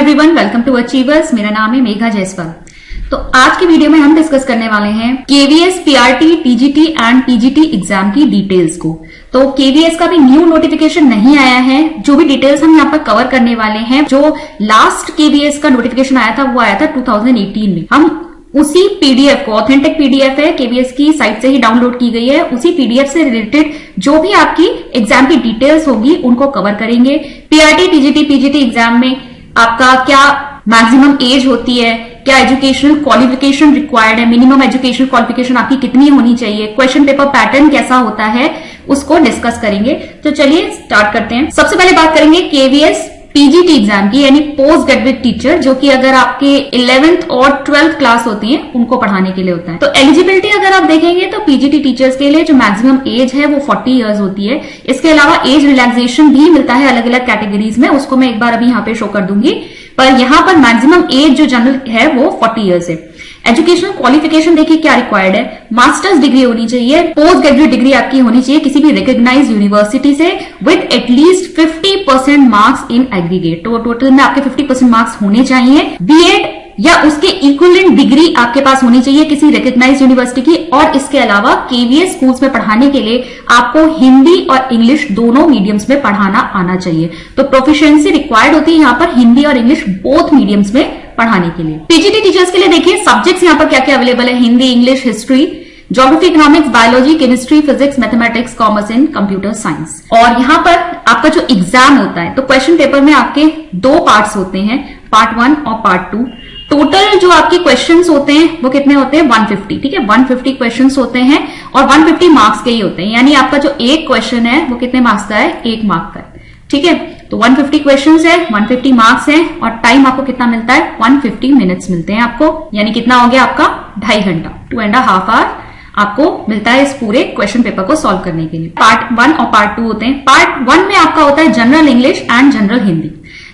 Everyone, welcome to achievers. मेरा नाम है मेघा जायसवाल। तो आज की वीडियो में हम डिस्कस करने वाले हैं KVS, PRT, TGT and PGT exam की डिटेल्स को। तो केवीएस का भी न्यू नोटिफिकेशन नहीं आया है। जो भी डिटेल्स हम यहाँ पर कवर करने वाले हैं, जो लास्ट केवीएस का नोटिफिकेशन आया था वो आया था 2018 में। हम उसी पीडीएफ को, ऑथेंटिक पीडीएफ है, केवीएस की साइट से ही डाउनलोड की गई है, उसी पीडीएफ से रिलेटेड जो भी आपकी एग्जाम की डिटेल्स होगी उनको कवर करेंगे। पीआरटी, टीजीटी, पीजीटी एग्जाम में आपका क्या मैक्सिमम एज होती है, क्या एजुकेशनल क्वालिफिकेशन रिक्वायर्ड है, मिनिमम एजुकेशनल क्वालिफिकेशन आपकी कितनी होनी चाहिए, क्वेश्चन पेपर पैटर्न कैसा होता है, उसको डिस्कस करेंगे। तो चलिए स्टार्ट करते हैं। सबसे पहले बात करेंगे केवीएस पीजीटी एग्जाम की, यानी पोस्ट ग्रेजुएट टीचर, जो कि अगर आपके 11th और 12th क्लास होती है उनको पढ़ाने के लिए होता है। तो एलिजिबिलिटी अगर आप देखेंगे तो पीजीटी टीचर्स के लिए जो मैक्सिमम एज है वो 40 इयर्स होती है। इसके अलावा एज रिलैक्सेशन भी मिलता है अलग अलग कैटेगरीज में, उसको मैं एक बार अभी यहाँ पे शो कर दूंगी। पर यहाँ पर मैक्सिमम एज जो जनरल है वो 40 इयर्स है। एजुकेशनल क्वालिफिकेशन देखिए क्या रिक्वायर्ड है। मास्टर्स डिग्री होनी चाहिए, पोस्ट ग्रेजुएट डिग्री आपकी होनी चाहिए किसी भी रिकॉग्नाइज्ड यूनिवर्सिटी से, with at least 50% marks in aggregate. तो टोटल में आपके 50% मार्क्स होने चाहिए। बीएड या उसके इक्विवेलेंट डिग्री आपके पास होनी चाहिए किसी रिकॉग्नाइज्ड यूनिवर्सिटी की। और इसके अलावा केवीएस स्कूल्स में पढ़ाने के लिए आपको हिंदी और इंग्लिश दोनों मीडियम्स में पढ़ाना आना चाहिए। तो प्रोफिशिएंसी रिक्वायर्ड होती है यहाँ पर हिंदी और इंग्लिश बोथ मीडियम्स में पढ़ाने के लिए। पीजीटी टीचर्स के लिए देखिए सब्जेक्ट्स यहाँ पर क्या क्या अवेलेबल है। Hindi, English, history, geography, economics, biology, chemistry, physics, mathematics, commerce and computer science. और यहाँ पर आपका जो एग्जाम होता है, तो क्वेश्चन पेपर में आपके दो पार्ट्स होते हैं, पार्ट 1 और पार्ट 2। टोटल जो आपके क्वेश्चंस होते हैं वो कितने होते हैं? 150। ठीक है, 150 क्वेश्चंस होते हैं और 150 मार्क्स के ही होते हैं। यानी आपका जो एक क्वेश्चन है वो कितने मार्क्स का है? 1 मार्क का है। ठीक है, तो 150 क्वेश्चंस है, 150 मार्क्स है और टाइम आपको कितना मिलता है? 150 मिनट्स मिलते हैं आपको। यानी कितना हो गया आपका? 2.5 घंटा, 2.5 आवर आपको मिलता है इस पूरे क्वेश्चन पेपर को सॉल्व करने के लिए। पार्ट 1 और पार्ट 2 होते हैं। पार्ट 1 में आपका होता है general English and general Hindi.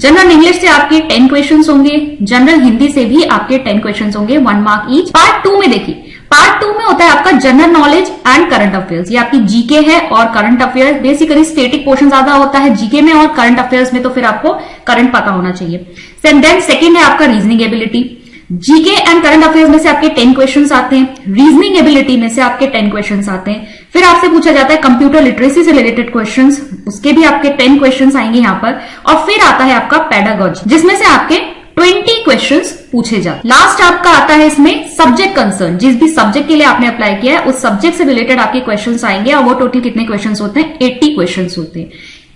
General English से आपके 10 क्वेश्चंस होंगे, जनरल हिंदी से भी आपके 10 क्वेश्चंस होंगे, 1 मार्क ईच। पार्ट 2 में देखिए, पार्ट 2 में होता है आपका general knowledge and current affairs. ये आपकी जीके है और current affairs. Basically static portion ज्यादा होता है जीके में और करंट अफेयर्स में, तो फिर आपको करंट पता होना चाहिए। देन सेकेंड है आपका reasoning ability. GK and current affairs में से आपके 10 क्वेश्चंस आते हैं, रीजनिंग एबिलिटी में से आपके 10 क्वेश्चंस आते हैं। फिर आपसे पूछा जाता है कंप्यूटर लिटरेसी से रिलेटेड क्वेश्चंस, उसके भी आपके 10 क्वेश्चंस आएंगे यहाँ पर। और फिर आता है आपका पेडागॉजी, जिसमें से आपके 20 क्वेश्चंस पूछे जाते। लास्ट आपका आता है इसमें सब्जेक्ट कंसर्न, जिस भी सब्जेक्ट के लिए आपने अप्लाई किया है उस सब्जेक्ट से रिलेटेड आपके क्वेश्चंस आएंगे। और वो टोटल कितने क्वेश्चंस होते हैं? 80 क्वेश्चंस होते हैं।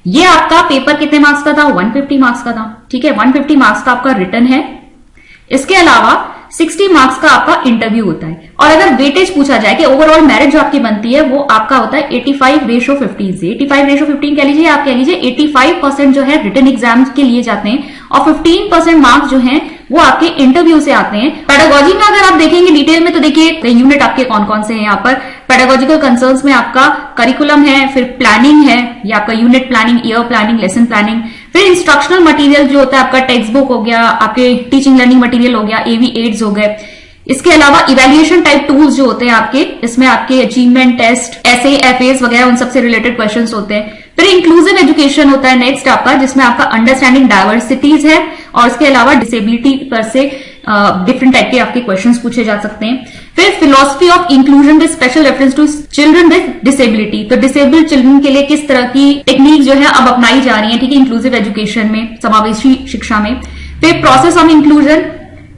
ये आपका पेपर कितने मार्क्स का था? 150 मार्क्स का था। ठीक है, 150 मार्क्स का आपका रिटर्न है। इसके अलावा 60 मार्क्स का आपका इंटरव्यू होता है। और अगर वेटेज पूछा जाए कि ओवरऑल मेरिट जो आपकी बनती है वो आपका होता है 85:15 से। 85:15 कह लीजिए, आप कह लीजिए 85% जो है रिटन एग्जाम के लिए जाते हैं और 15% मार्क्स जो हैं वो आपके इंटरव्यू से आते हैं। पेडागॉजी में अगर आप देखेंगे डिटेल में तो देखिए यूनिट आपके कौन कौन से हैं यहाँ पर। पेडागॉजिकल कंसर्न्स में आपका करिकुलम है, फिर प्लानिंग है, ये आपका unit planning, year planning, lesson planning. फिर इंस्ट्रक्शनल मटेरियल जो होता है आपका टेक्स्ट बुक हो गया, आपके टीचिंग लर्निंग मटेरियल हो गया, एवी एड्स हो गए। इसके अलावा इवैल्यूएशन टाइप टूल्स जो होते हैं आपके, इसमें आपके अचीवमेंट टेस्ट, एसए, एफएस वगैरह उन सबसे रिलेटेड क्वेश्चंस होते हैं। फिर इंक्लूसिव एजुकेशन होता है नेक्स्ट आपका, जिसमें आपका अंडरस्टैंडिंग डायवर्सिटीज है और इसके अलावा डिसेबिलिटी पर से डिफरेंट टाइप के आपके क्वेश्चंस पूछे जा सकते हैं। फिर philosophy of inclusion with special reference to children with disability, तो डिसेबल्ड चिल्ड्रन के लिए किस तरह की टेक्निक जो है अब अपनाई जा रही है, ठीक है, इंक्लूसिव एजुकेशन में, समावेशी शिक्षा में। फिर प्रोसेस ऑफ इंक्लूजन,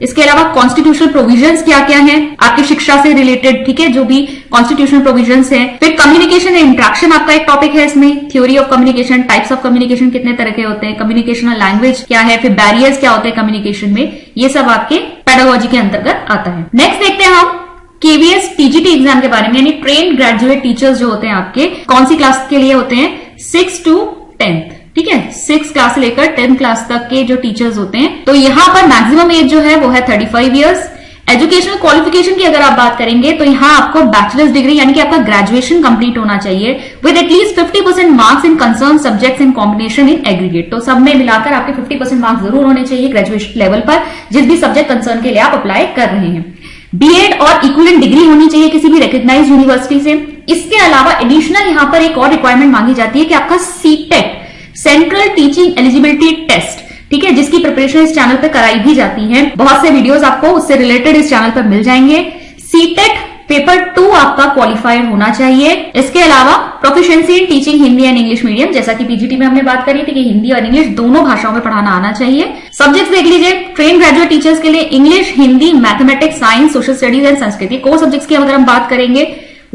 इसके अलावा कॉन्स्टिट्यूशनल प्रोविजंस क्या क्या हैं आपकी शिक्षा से रिलेटेड, ठीक है, जो भी कॉन्स्टिट्यूशनल प्रोविजंस हैं। फिर कम्युनिकेशन एंड इंटरेक्शन आपका एक टॉपिक है इसमें, theory of communication, types of communication कितने तरह के होते हैं, कम्युनिकेशनल लैंग्वेज क्या है, फिर बैरियर्स क्या होते हैं कम्युनिकेशन में, ये सब आपके पेडागॉजी के अंतर्गत आता है। नेक्स्ट देखते हैं हम केवीएस पीजीटी एग्जाम के बारे में, यानी ट्रेन ग्रेजुएट टीचर्स जो होते हैं आपके कौन सी क्लास के लिए होते हैं? 6 to 10। ठीक है, 6 क्लास से लेकर 10 क्लास तक के जो टीचर्स होते हैं। तो यहाँ पर मैक्सिमम एज जो है वो है 35 इयर्स। एजुकेशनल क्वालिफिकेशन की अगर आप बात करेंगे तो यहाँ आपको बैचलर्स डिग्री यानी कि आपका ग्रेजुएशन कंप्लीट होना चाहिए with at least 50% marks in concern subjects in combination in aggregate. तो सब में मिलाकर आपके 50% मार्क्स जरूर होने चाहिए ग्रेजुएशन लेवल पर, जिस भी सब्जेक्ट कंसर्न के लिए आप अप्लाई कर रहे हैं। बीएड और इक्विवेलेंट डिग्री होनी चाहिए किसी भी रिकॉग्नाइज्ड यूनिवर्सिटी से। इसके अलावा एडिशनल यहाँ पर एक और रिक्वायरमेंट मांगी जाती है कि आपका CTET, central teaching eligibility test, ठीक है, जिसकी प्रिपरेशन इस चैनल पे कराई भी जाती है। बहुत से वीडियोस आपको उससे रिलेटेड इस चैनल पर मिल जाएंगे। सीटेट पेपर 2 आपका क्वालिफाइड होना चाहिए। इसके अलावा proficiency in teaching Hindi and English medium, जैसा कि पीजीटी में हमने बात करी थी कि हिंदी और इंग्लिश दोनों भाषाओं में पढ़ाना आना चाहिए। सब्जेक्ट्स देख लीजिए, ट्रेन ग्रेजुएट टीचर्स के लिए English, Hindi, mathematics, science, social studies and संस्कृति। कोर सब्जेक्ट्स की अगर हम बात करेंगे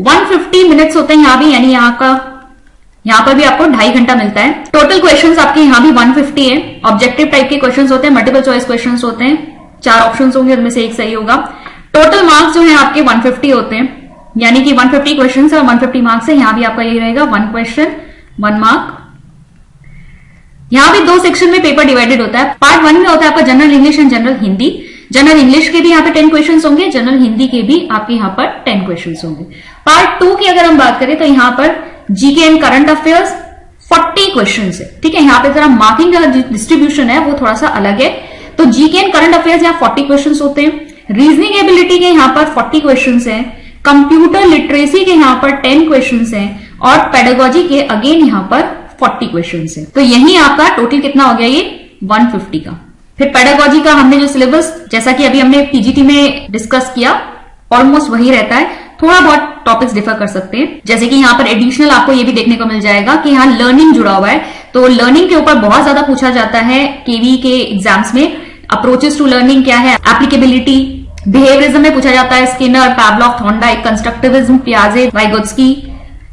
150 मिनट्स होते हैं यहाँ भी, यानी यहाँ पर भी आपको 2.5 घंटा मिलता है। टोटल क्वेश्चंस आपके यहाँ भी 150 है। ऑब्जेक्टिव टाइप के क्वेश्चंस होते हैं, मल्टीपल चॉइस क्वेश्चंस होते हैं, 4 ऑप्शंस होंगे, उनमें से एक सही होगा। टोटल मार्क्स जो है आपके 150 होते हैं, यानी कि 150 क्वेश्चन है और 150 मार्क्स है। यहां भी आपका यही रहेगा, 1 क्वेश्चन 1 मार्क। यहां भी 2 सेक्शन में पेपर डिवाइडेड होता है। पार्ट 1 में होता है आपका general English and general Hindi. General English के भी यहाँ पे 10 क्वेश्चन होंगे, जनरल हिंदी के भी आपके यहाँ पर 10 क्वेश्चन होंगे। पार्ट 2 की अगर हम बात करें तो यहाँ पर GK and current affairs 40 question है। ठीक है, यहाँ पे जरा मार्किंग का डिस्ट्रीब्यूशन है वो थोड़ा सा अलग है। तो जीके एंड करंट अफेयर्स यहाँ 40 क्वेश्चन होते हैं। रीजनिंग एबिलिटी के यहाँ पर 40 क्वेश्चन है। कंप्यूटर लिटरेसी के यहाँ पर 10 क्वेश्चंस हैं और पेडागोजी के अगेन यहाँ पर 40 क्वेश्चंस हैं। तो यही आपका टोटल कितना हो गया, ये 150 का। फिर पेडागोजी का हमने जो सिलेबस, जैसा कि अभी हमने पीजीटी में डिस्कस किया, ऑलमोस्ट वही रहता है। थोड़ा बहुत टॉपिक्स डिफर कर सकते हैं, जैसे कि यहाँ पर एडिशनल आपको ये भी देखने को मिल जाएगा कि यहाँ लर्निंग जुड़ा हुआ है। तो लर्निंग के ऊपर बहुत ज्यादा पूछा जाता है केवी के एग्जाम्स में। अप्रोचेस टू लर्निंग क्या है, एप्लीकेबिलिटी, बिहेवियरिज्म में पूछा जाता है, स्किनर, पैवलॉव, थॉर्नडाइक, कंस्ट्रक्टिविज्म, पियाजे, वाइगोत्स्की,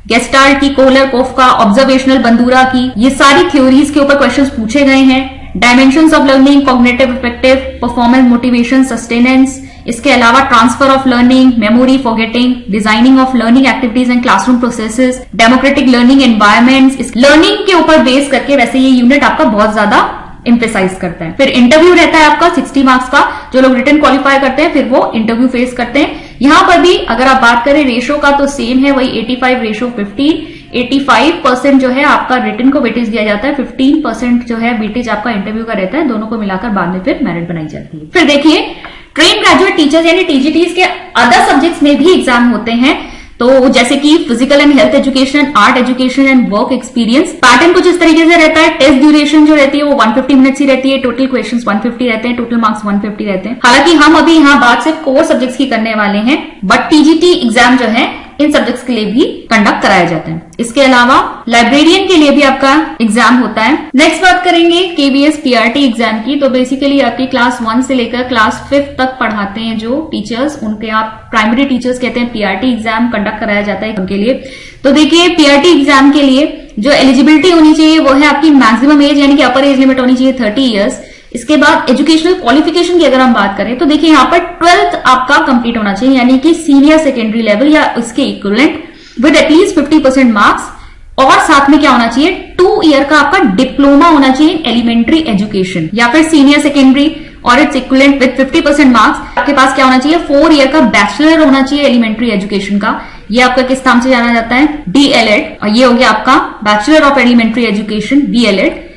गेस्टाल्ट की, कोहलर, कोफ्का, ऑब्जर्वेशनल, बंदूरा की, ये सारी थ्योरीज के ऊपर क्वेश्चंस पूछे गए हैं। Dimensions of learning, cognitive, effective, performance, motivation, sustenance. इसके अलावा transfer of learning, memory, forgetting, designing of learning activities and classroom processes, democratic learning environments. इस लर्निंग के ऊपर बेस करके वैसे ये यूनिट आपका बहुत ज्यादा एम्फेसाइज करता है। फिर इंटरव्यू रहता है आपका 60 मार्क्स का, जो लोग रिटन क्वालिफाई करते हैं फिर वो इंटरव्यू फेस करते हैं। यहां पर भी अगर आप बात करें रेशो का तो सेम है, वही 85:15। 85% जो है आपका रिटन को वेटेज दिया जाता है, 15% जो है वेटेज आपका इंटरव्यू का रहता है। दोनों को मिलाकर बाद में फिर मेरिट बनाई जाती है। फिर देखिए, ट्रेन ग्रेजुएट टीचर्स यानी टीजीटीज के अदर सब्जेक्ट्स में भी एग्जाम होते हैं। तो जैसे कि physical and health education, art education and work experience. Pattern कुछ इस तरीके से रहता है। टेस्ट ड्यूरेशन जो रहती है वो 150 मिनट्स ही रहती है। टोटल क्वेश्चंस 150 रहते हैं, टोटल मार्क्स 150 रहते हैं। हालांकि हम अभी यहाँ बात सिर्फ कोर सब्जेक्ट्स की करने वाले हैं, बट टीजीटी एग्जाम जो है इन सब्जेक्ट्स के लिए भी कंडक्ट कराया जाता है। इसके अलावा लाइब्रेरियन के लिए भी आपका एग्जाम होता है। नेक्स्ट बात करेंगे केवीएस पीआरटी एग्जाम की। तो बेसिकली आपकी क्लास 1 से लेकर क्लास 5 तक पढ़ाते हैं जो टीचर्स, उनके आप प्राइमरी टीचर्स कहते हैं। पीआरटी एग्जाम कंडक्ट कराया जाता है उनके लिए। तो देखिए, पीआरटी एग्जाम के लिए जो एलिजिबिलिटी होनी चाहिए वो है आपकी मैक्सिमम एज, यानी कि अपर एज लिमिट होनी चाहिए 30 ईयर्स। इसके बाद एजुकेशनल क्वालिफिकेशन की अगर हम बात करें तो देखिए यहाँ पर 12th आपका कंप्लीट होना चाहिए, यानी कि सीनियर सेकेंडरी लेवल या इसके इक्विवेलेंट विद एटलीस्ट 50% मार्क्स। और साथ में क्या होना चाहिए, 2 ईयर का आपका डिप्लोमा होना चाहिए इन एलिमेंट्री एजुकेशन या फिर सीनियर सेकेंडरी और इट्स इक्विवेलेंट विद 50% मार्क्स। आपके पास क्या होना चाहिए, 4 ईयर का बैचलर होना चाहिए एलिमेंट्री एजुकेशन का। ये आपका किस नाम से जाना जाता है, डीएलएड। और ये हो गया आपका bachelor of elementary education, BElEd.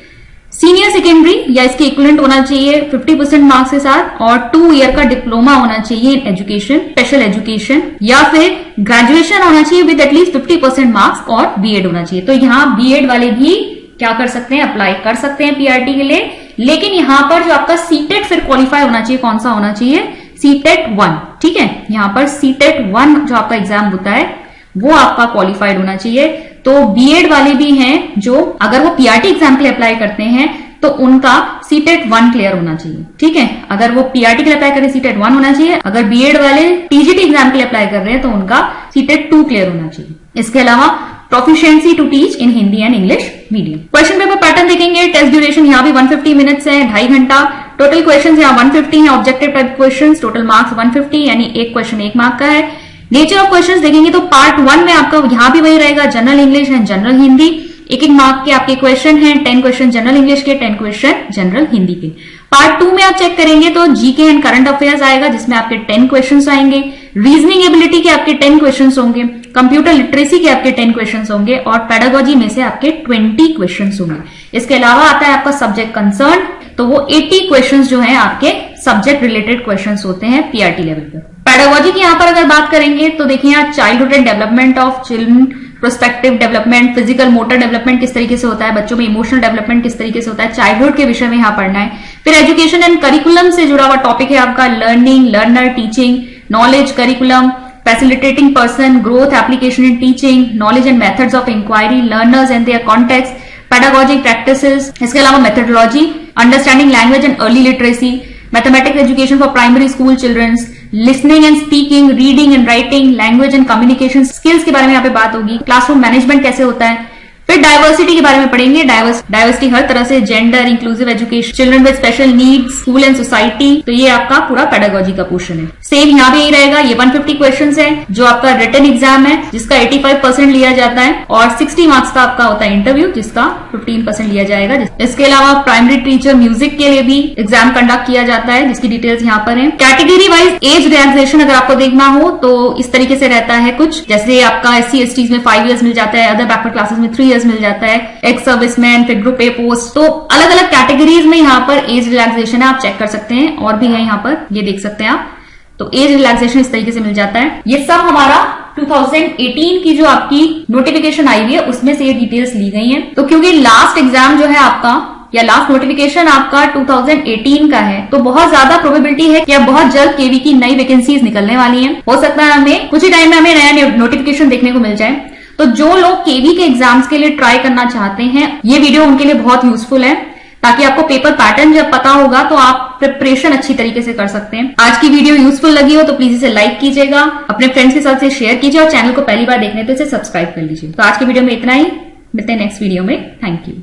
Senior secondary या इसके इक्विवेलेंट होना चाहिए 50% मार्क्स के साथ, और 2 ईयर का डिप्लोमा होना चाहिए इन एजुकेशन, स्पेशल एजुकेशन, या फिर ग्रेजुएशन होना चाहिए विद एटलीस्ट 50% मार्क्स और बीएड होना चाहिए। तो यहाँ बीएड वाले भी क्या कर सकते हैं, अप्लाई कर सकते हैं पीआरटी के लिए। लेकिन यहाँ पर जो आपका सीटेट फिर क्वालिफाई होना चाहिए, कौन सा होना चाहिए, सीटेट 1। ठीक है, यहाँ पर सीटेट 1 जो आपका एग्जाम होता है वो आपका क्वालिफाइड होना चाहिए। तो बीएड वाले भी हैं जो अगर वो पीआरटी एग्जाम के लिए अप्लाई करते हैं तो उनका सीटेट 1 क्लियर होना चाहिए। ठीक है, अगर वो पीआरटी के लिए अप्लाई कर रहे हैं सीटेट 1 होना चाहिए। अगर बीएड वाले टीजीटी एग्जाम के लिए अप्लाई कर रहे हैं तो उनका सीटेट 2 क्लियर होना चाहिए। इसके अलावा proficiency to teach in Hindi and English medium. Question paper pattern देखेंगे। टेस्ट ड्यूरेशन यहाँ भी 150 मिनट्स है, 2.5 घंटा। टोटल क्वेश्चन यहाँ 150 है। Objective type question, total marks 150, यानी एक क्वेश्चन 1 मार्क का है। नेचर ऑफ क्वेश्चंस देखेंगे तो पार्ट 1 में आपका यहाँ भी वही रहेगा, general English and general Hindi. 1-1 mark के आपके क्वेश्चन हैं, 10 क्वेश्चन जनरल इंग्लिश के, 10 क्वेश्चन जनरल हिंदी के। पार्ट 2 में आप चेक करेंगे तो जीके एंड करंट अफेयर्स आएगा, जिसमें आपके 10 क्वेश्चन आएंगे। रीजनिंग एबिलिटी के आपके 10 क्वेश्चन होंगे, कंप्यूटर लिटरेसी के आपके 10 क्वेश्चन होंगे, और पेडागोजी में से आपके 20 क्वेश्चन होंगे। इसके अलावा आता है आपका सब्जेक्ट कंसर्न, तो वो 80 क्वेश्चन जो है आपके सब्जेक्ट रिलेटेड क्वेश्चन होते हैं पीआरटी लेवल पर। पेडागोजी की यहाँ पर अगर बात करेंगे तो देखिए यहाँ childhood and development of children, prospective development, physical motor development किस तरीके से होता है, बच्चों में इमोशनल डेवलपमेंट किस तरीके से होता है, चाइल्डहुड के विषय में यहाँ पढ़ना है। फिर एजुकेशन एंड करिकुलम से जुड़ा हुआ टॉपिक है आपका learning, learner, teaching, knowledge, curriculum, facilitating person, growth, application in teaching, knowledge and methods of inquiry, learners and their context, pedagogic practices, इसके अलावा methodology, understanding language and early literacy, mathematics education for primary school childrens, listening and speaking, reading and writing, language and communication skills के बारे में यहाँ पे बात होगी, classroom management कैसे होता है। फिर डाइवर्सिटी के बारे में पढ़ेंगे, डाइवर्सिटी हर तरह से, gender, inclusive education, children with special needs, school and society, तो ये आपका पूरा पेडागोजी का पोर्शन है। सेम यहाँ भी यही रहेगा, ये 150 क्वेश्चंस है जो आपका रिटन एग्जाम है जिसका 85% लिया जाता है और 60 मार्क्स का आपका होता है इंटरव्यू जिसका 15% लिया जाएगा। इसके अलावा प्राइमरी टीचर म्यूजिक के लिए भी एग्जाम कंडक्ट किया जाता है जिसकी डिटेल्स यहाँ पर है। कैटेगरी वाइज एज रिलैक्सेशन अगर आपको देखना हो तो इस तरीके से रहता है कुछ, जैसे आपका SC/ST में 5 years मिल जाता है, अदर बैकवर्ड क्लासेस में 3 years मिल जाता है, एक्स सर्विसमैन, फिर ग्रुप ए पोस्ट, तो अलग अलग कैटेगरीज में यहाँ पर एज रिलैक्सेशन है, आप चेक कर सकते हैं। और भी है यहाँ पर, ये देख सकते हैं आप, तो एज रिलैक्सेशन इस तरीके से मिल जाता है। ये सब हमारा 2018 की जो आपकी नोटिफिकेशन आई हुई है उसमें से ये डिटेल्स ली गई हैं। तो क्योंकि लास्ट एग्जाम जो है आपका या लास्ट नोटिफिकेशन आपका 2018 का है तो बहुत ज्यादा प्रोबेबिलिटी है कि अब बहुत जल्द केवी की नई वैकेंसीज निकलने वाली हैं। हो सकता है हमें कुछ ही टाइम में हमें नया नोटिफिकेशन देखने को मिल जाए। तो जो लोग केवी के एग्जाम्स के लिए ट्राई करना चाहते हैं ये वीडियो उनके लिए बहुत यूजफुल है, ताकि आपको पेपर पैटर्न जब पता होगा तो आप प्रिपरेशन अच्छी तरीके से कर सकते हैं। आज की वीडियो यूजफुल लगी हो तो प्लीज इसे लाइक कीजिएगा, अपने फ्रेंड्स के साथ से शेयर कीजिए और चैनल को पहली बार देखने तो इसे सब्सक्राइब कर लीजिए। तो आज की वीडियो में इतना ही, मिलते हैं नेक्स्ट वीडियो में। Thank you.